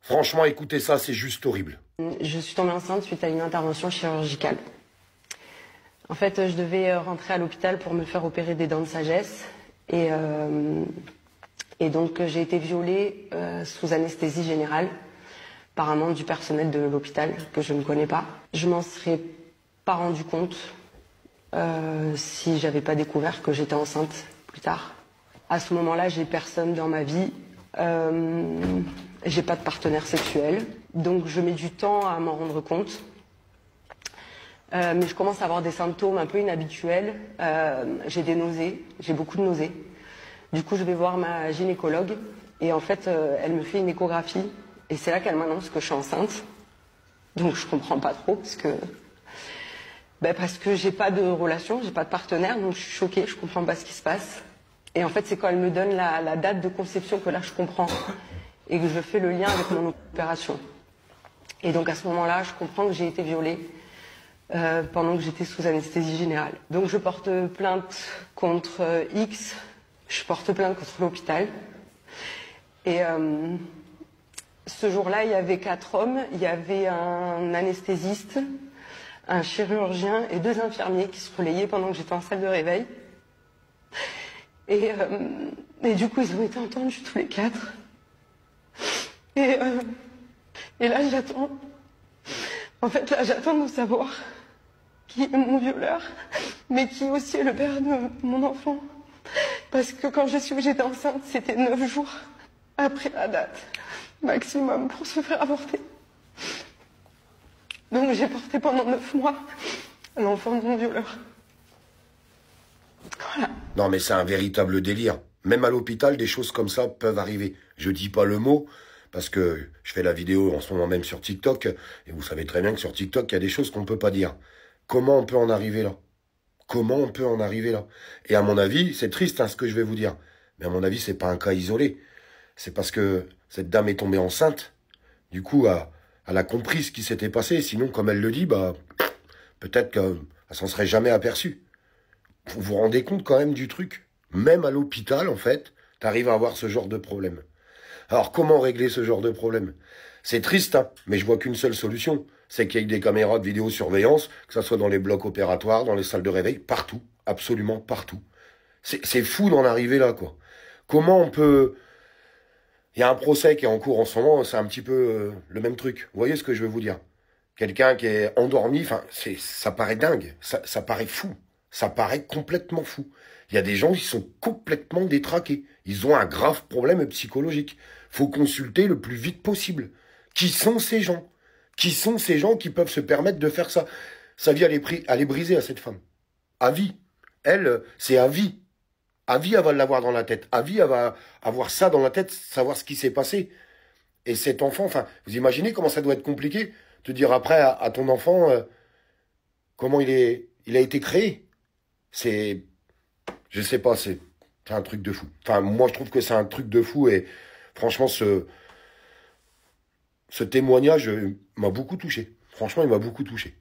Franchement, écoutez ça, c'est juste horrible. Je suis tombée enceinte suite à une intervention chirurgicale. En fait, je devais rentrer à l'hôpital pour me faire opérer des dents de sagesse. Et donc, j'ai été violée sous anesthésie générale par un membre du personnel de l'hôpital que je ne connais pas. Je m'en serais pas rendu compte si j'avais pas découvert que j'étais enceinte plus tard. À ce moment-là, j'ai personne dans ma vie. J'ai pas de partenaire sexuel. Donc, je mets du temps à m'en rendre compte. Mais je commence à avoir des symptômes un peu inhabituels. J'ai des nausées, j'ai beaucoup de nausées. Du coup, je vais voir ma gynécologue et en fait, elle me fait une échographie et c'est là qu'elle m'annonce que je suis enceinte. Donc, je comprends pas trop parce que j'ai pas de relation, j'ai pas de partenaire, donc je suis choquée, je comprends pas ce qui se passe. Et en fait, c'est quand elle me donne la date de conception que là, je comprends et que je fais le lien avec mon opération. Et donc, à ce moment-là, je comprends que j'ai été violée. Pendant que j'étais sous anesthésie générale. Donc je porte plainte contre X, je porte plainte contre l'hôpital. Et ce jour-là, il y avait 4 hommes, il y avait un anesthésiste, un chirurgien et 2 infirmiers qui se relayaient pendant que j'étais en salle de réveil. Et du coup, ils ont été entendus tous les 4. Et là, j'attends. En fait, là, j'attends de savoir qui est mon violeur, mais qui aussi est le père de mon enfant. Parce que quand j'ai su que j'étais enceinte, c'était 9 jours après la date maximum pour se faire avorter. Donc j'ai porté pendant 9 mois l'enfant de mon violeur. Voilà. Non, mais c'est un véritable délire. Même à l'hôpital, des choses comme ça peuvent arriver. Je dis pas le mot, parce que je fais la vidéo en ce moment même sur TikTok, et vous savez très bien que sur TikTok, il y a des choses qu'on peut pas dire. Comment on peut en arriver là? Comment on peut en arriver là? Et à mon avis, c'est triste hein, ce que je vais vous dire, mais à mon avis, c'est pas un cas isolé. C'est parce que cette dame est tombée enceinte. Du coup, elle a compris ce qui s'était passé. Sinon, comme elle le dit, peut-être qu'elle s'en serait jamais aperçue. Vous vous rendez compte quand même du truc? Même à l'hôpital, en fait, t'arrives à avoir ce genre de problème. Alors, comment régler ce genre de problème? C'est triste, hein, mais je vois qu'une seule solution. C'est qu'il y ait des caméras de vidéosurveillance, que ce soit dans les blocs opératoires, dans les salles de réveil, partout, absolument partout. C'est fou d'en arriver là, quoi. Comment on peut... Il y a un procès qui est en cours en ce moment, c'est un petit peu le même truc. Vous voyez ce que je veux vous dire? Quelqu'un qui est endormi, enfin, ça paraît dingue, ça paraît fou, ça paraît complètement fou. Il y a des gens qui sont complètement détraqués. Ils ont un grave problème psychologique. Faut consulter le plus vite possible. Qui sont ces gens? Qui sont ces gens qui peuvent se permettre de faire ça? Sa vie, elle est brisée à cette femme. À vie. Elle, c'est à vie. À vie, elle va l'avoir dans la tête. À vie, elle va avoir ça dans la tête, savoir ce qui s'est passé. Et cet enfant, enfin, vous imaginez comment ça doit être compliqué de dire après à ton enfant comment il a été créé. C'est, je sais pas, c'est un truc de fou. Enfin, moi, je trouve que c'est un truc de fou et franchement, ce témoignage m'a beaucoup touché. Franchement, il m'a beaucoup touché.